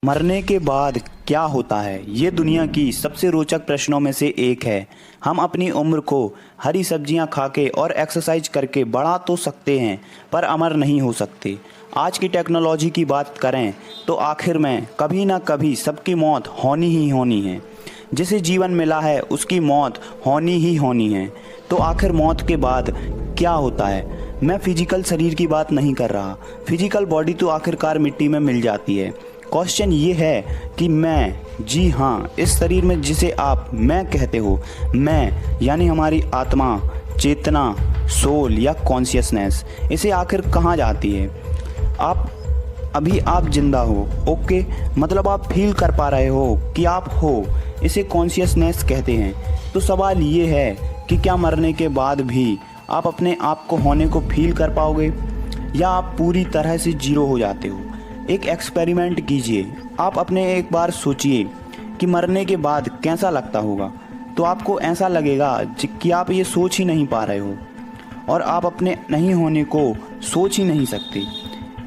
मरने के बाद क्या होता है, ये दुनिया की सबसे रोचक प्रश्नों में से एक है। हम अपनी उम्र को हरी सब्जियां खाके और एक्सरसाइज करके बढ़ा तो सकते हैं, पर अमर नहीं हो सकते। आज की टेक्नोलॉजी की बात करें तो आखिर में कभी ना कभी सबकी मौत होनी ही होनी है। जिसे जीवन मिला है उसकी मौत होनी ही होनी है। तो आखिर मौत के बाद क्या होता है? मैं फिजिकल शरीर की बात नहीं कर रहा। फिजिकल बॉडी तो आखिरकार मिट्टी में मिल जाती है। क्वेश्चन ये है कि मैं, जी हाँ, इस शरीर में जिसे आप मैं कहते हो, मैं यानी हमारी आत्मा, चेतना, सोल या कॉन्शियसनेस, इसे आखिर कहाँ जाती है? आप जिंदा हो, ओके, मतलब आप फील कर पा रहे हो कि आप हो, इसे कॉन्शियसनेस कहते हैं। तो सवाल ये है कि क्या मरने के बाद भी आप अपने आप को होने को फील कर पाओगे, या आप पूरी तरह से जीरो हो जाते हो? एक एक्सपेरिमेंट कीजिए। आप अपने एक बार सोचिए कि मरने के बाद कैसा लगता होगा, तो आपको ऐसा लगेगा कि आप ये सोच ही नहीं पा रहे हो और आप अपने नहीं होने को सोच ही नहीं सकते।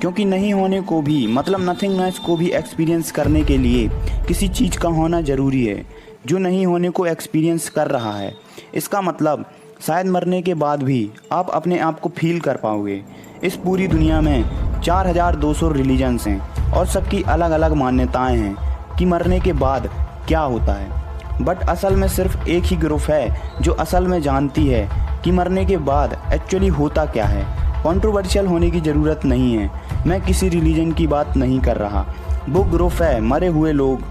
क्योंकि नहीं होने को भी, मतलब नथिंगनेस को भी एक्सपीरियंस करने के लिए किसी चीज़ का होना ज़रूरी है जो नहीं होने को एक्सपीरियंस कर रहा है। इसका मतलब शायद मरने के बाद भी आप अपने आप को फील कर पाओगे। इस पूरी दुनिया में 4200 रिलीजन्स हैं और सबकी अलग अलग मान्यताएं हैं कि मरने के बाद क्या होता है। बट असल में सिर्फ एक ही ग्रुप है जो असल में जानती है कि मरने के बाद एक्चुअली होता क्या है। कंट्रोवर्शियल होने की ज़रूरत नहीं है, मैं किसी रिलीजन की बात नहीं कर रहा। वो ग्रुप है मरे हुए लोग।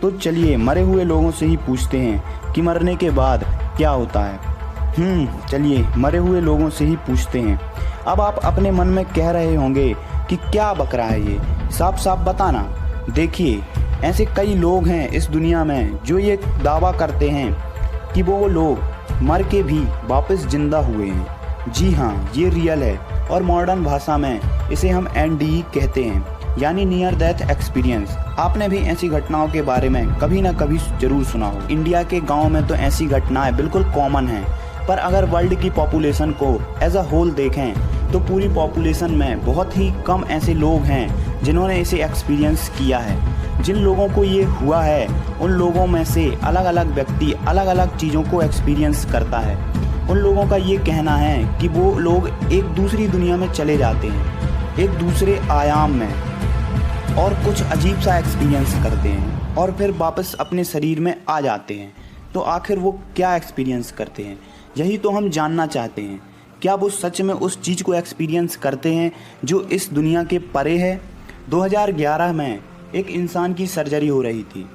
तो चलिए मरे हुए लोगों से ही पूछते हैं कि मरने के बाद क्या होता है। चलिए मरे हुए लोगों से ही पूछते हैं। अब आप अपने मन में कह रहे होंगे कि क्या बक रहा है ये, साफ साफ बताना। देखिए, ऐसे कई लोग हैं इस दुनिया में जो ये दावा करते हैं कि वो लोग मर के भी वापस जिंदा हुए हैं। जी हाँ, ये रियल है और मॉडर्न भाषा में इसे हम NDE कहते हैं, यानी नियर डेथ एक्सपीरियंस। आपने भी ऐसी घटनाओं के बारे में कभी ना कभी जरूर सुना हो। इंडिया के गाँव में तो ऐसी घटनाएं बिल्कुल कॉमन हैं, पर अगर वर्ल्ड की पॉपुलेशन को एज अ होल देखें तो पूरी पॉपुलेशन में बहुत ही कम ऐसे लोग हैं जिन्होंने इसे एक्सपीरियंस किया है। जिन लोगों को ये हुआ है उन लोगों में से अलग अलग व्यक्ति अलग अलग चीज़ों को एक्सपीरियंस करता है। उन लोगों का ये कहना है कि वो लोग एक दूसरी दुनिया में चले जाते हैं, एक दूसरे आयाम में, और कुछ अजीब सा एक्सपीरियंस करते हैं और फिर वापस अपने शरीर में आ जाते हैं। तो आखिर वो क्या एक्सपीरियंस करते हैं, यही तो हम जानना चाहते हैं। क्या वो सच में उस चीज़ को एक्सपीरियंस करते हैं जो इस दुनिया के परे है? 2011 में एक इंसान की सर्जरी हो रही थी,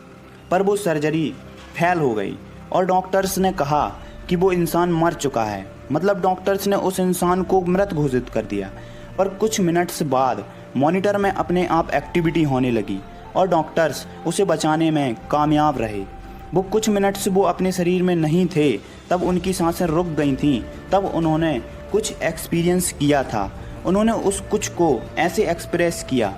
पर वो सर्जरी फेल हो गई और डॉक्टर्स ने कहा कि वो इंसान मर चुका है। मतलब डॉक्टर्स ने उस इंसान को मृत घोषित कर दिया। पर कुछ मिनट्स बाद मॉनिटर में अपने आप एक्टिविटी होने लगी और डॉक्टर्स उसे बचाने में कामयाब रहे। वो कुछ मिनट्स वो अपने शरीर में नहीं थे, तब उनकी सांसें रुक गई थीं। तब उन्होंने कुछ एक्सपीरियंस किया था। उन्होंने उस कुछ को ऐसे एक्सप्रेस किया।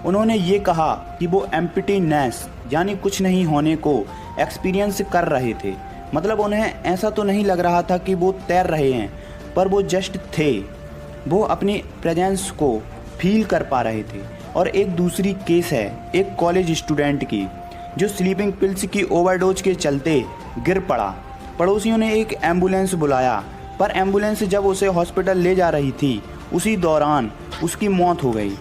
उन्होंने ये कहा कि वो एम्प्टीनेस यानी कुछ नहीं होने को एक्सपीरियंस कर रहे थे। मतलब उन्हें ऐसा तो नहीं लग रहा था कि वो तैर रहे हैं, पर वो जस्ट थे। वो अपनी प्रेजेंस को फील कर पा रहे थे। और एक दूसरी केस है एक कॉलेज स्टूडेंट की जो स्लीपिंग पिल्स की ओवरडोज के चलते गिर पड़ा। पड़ोसियों ने एक एम्बुलेंस बुलाया, पर एम्बुलेंस जब उसे हॉस्पिटल ले जा रही थी उसी दौरान उसकी मौत हो गई।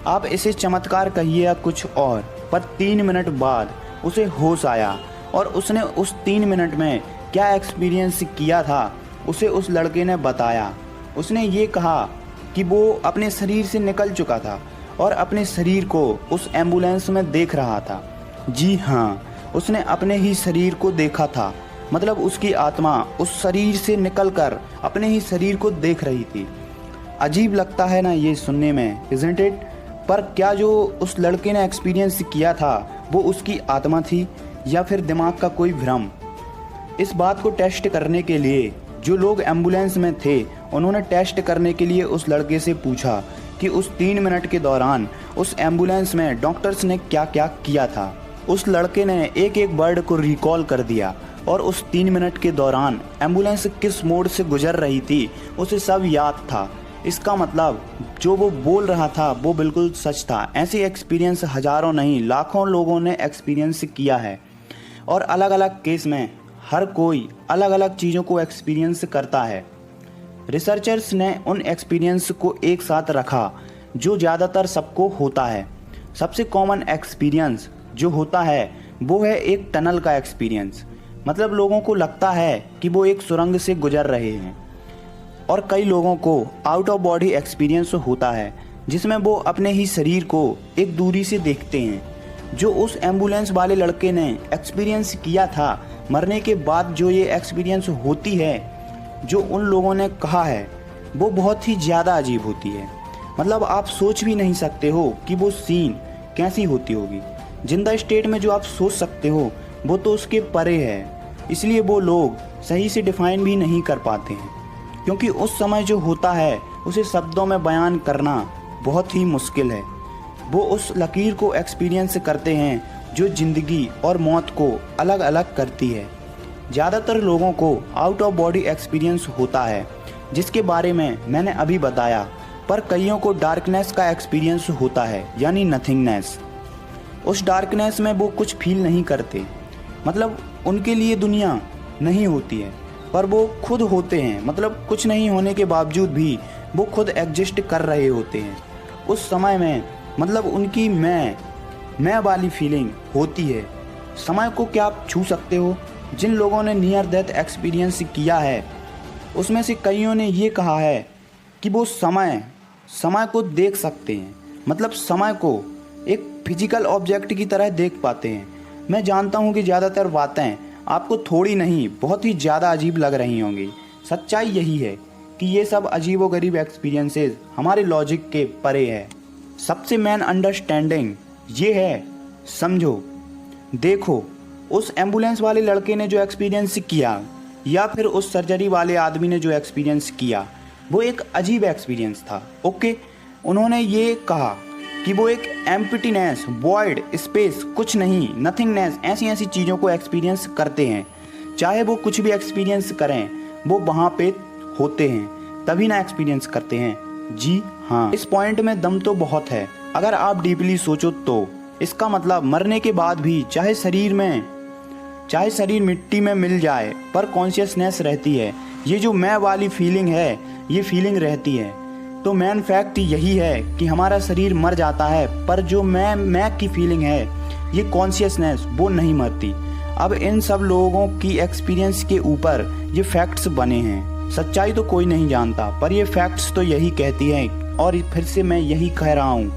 आप इसे चमत्कार कहिए या कुछ और, पर 3 मिनट बाद उसे होश आया और उसने उस 3 मिनट में क्या एक्सपीरियंस किया था उसे उस लड़के ने बताया। उसने ये कहा कि वो अपने शरीर से निकल चुका था और अपने शरीर को उस एम्बुलेंस में देख रहा था। जी हाँ, उसने अपने ही शरीर को देखा था। मतलब उसकी आत्मा उस शरीर से निकलकर अपने ही शरीर को देख रही थी। अजीब लगता है ना ये सुनने में, इज़न्ट इट? पर क्या जो उस लड़के ने एक्सपीरियंस किया था वो उसकी आत्मा थी या फिर दिमाग का कोई भ्रम? इस बात को टेस्ट करने के लिए जो लोग एम्बुलेंस में थे उन्होंने टेस्ट करने के लिए उस लड़के से पूछा कि उस 3 मिनट के दौरान उस एम्बुलेंस में डॉक्टर्स ने क्या क्या किया था। उस लड़के ने एक एक वर्ड को रिकॉल कर दिया और उस 3 मिनट के दौरान एम्बुलेंस किस मोड से गुजर रही थी उसे सब याद था। इसका मतलब जो वो बोल रहा था वो बिल्कुल सच था। ऐसे एक्सपीरियंस हजारों नहीं लाखों लोगों ने एक्सपीरियंस किया है और अलग अलग केस में हर कोई अलग अलग चीज़ों को एक्सपीरियंस करता है। रिसर्चर्स ने उन एक्सपीरियंस को एक साथ रखा जो ज़्यादातर सबको होता है। सबसे कॉमन एक्सपीरियंस जो होता है वो है एक टनल का एक्सपीरियंस। मतलब लोगों को लगता है कि वो एक सुरंग से गुजर रहे हैं। और कई लोगों को आउट ऑफ बॉडी एक्सपीरियंस होता है जिसमें वो अपने ही शरीर को एक दूरी से देखते हैं। जो उस एम्बुलेंस वाले लड़के ने एक्सपीरियंस किया था, मरने के बाद जो ये एक्सपीरियंस होती है जो उन लोगों ने कहा है वो बहुत ही ज़्यादा अजीब होती है। मतलब आप सोच भी नहीं सकते हो कि वो सीन कैसी होती होगी। जिंदा स्टेट में जो आप सोच सकते हो वो तो उसके परे है। इसलिए वो लोग सही से डिफाइन भी नहीं कर पाते हैं क्योंकि उस समय जो होता है उसे शब्दों में बयान करना बहुत ही मुश्किल है। वो उस लकीर को एक्सपीरियंस करते हैं जो ज़िंदगी और मौत को अलग अलग करती है। ज़्यादातर लोगों को आउट ऑफ बॉडी एक्सपीरियंस होता है जिसके बारे में मैंने अभी बताया, पर कईयों को डार्कनेस का एक्सपीरियंस होता है यानी नथिंगनेस। उस डार्कनेस में वो कुछ फील नहीं करते, मतलब उनके लिए दुनिया नहीं होती है पर वो खुद होते हैं। मतलब कुछ नहीं होने के बावजूद भी वो खुद एग्जिस्ट कर रहे होते हैं। उस समय में मतलब उनकी मैं वाली फीलिंग होती है। समय को क्या आप छू सकते हो? जिन लोगों ने नियर डेथ एक्सपीरियंस किया है उसमें से कईयों ने ये कहा है कि वो समय को देख सकते हैं। मतलब समय को एक फिजिकल ऑब्जेक्ट की तरह देख पाते हैं। मैं जानता हूँ कि ज़्यादातर बातें आपको थोड़ी नहीं बहुत ही ज़्यादा अजीब लग रही होंगी। सच्चाई यही है कि ये सब अजीबोगरीब एक्सपीरियंसेस हमारे लॉजिक के परे है। सबसे मेन अंडरस्टैंडिंग ये है, समझो, देखो, उस एम्बुलेंस वाले लड़के ने जो एक्सपीरियंस किया या फिर उस सर्जरी वाले आदमी ने जो एक्सपीरियंस किया वो एक अजीब एक्सपीरियंस था। ओके, उन्होंने ये कहा कि वो एक एम्प्टीनेस, वॉइड, स्पेस, कुछ नहीं, नथिंगनेस, ऐसी चीज़ों को एक्सपीरियंस करते हैं। चाहे वो कुछ भी एक्सपीरियंस करें वो वहाँ पे होते हैं तभी ना एक्सपीरियंस करते हैं। जी हाँ, इस पॉइंट में दम तो बहुत है। अगर आप डीपली सोचो तो इसका मतलब मरने के बाद भी चाहे शरीर मिट्टी में मिल जाए पर कॉन्शियसनेस रहती है। ये जो मैं वाली फीलिंग है ये फीलिंग रहती है। तो मेन फैक्ट यही है कि हमारा शरीर मर जाता है पर जो मैं की फीलिंग है ये कॉन्शियसनेस वो नहीं मरती। अब इन सब लोगों की एक्सपीरियंस के ऊपर ये फैक्ट्स बने हैं। सच्चाई तो कोई नहीं जानता पर ये फैक्ट्स तो यही कहती हैं। और फिर से मैं यही कह रहा हूँ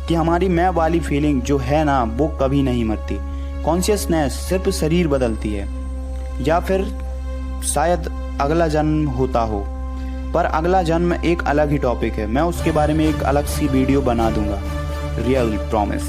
कि हमारी मैं वाली फीलिंग जो है ना वो कभी नहीं मरती। कॉन्शियसनेस सिर्फ शरीर बदलती है या फिर शायद अगला जन्म होता हो, पर अगला जन्म एक अलग ही टॉपिक है। मैं उसके बारे में एक अलग सी वीडियो बना दूंगा, रियल प्रॉमिस।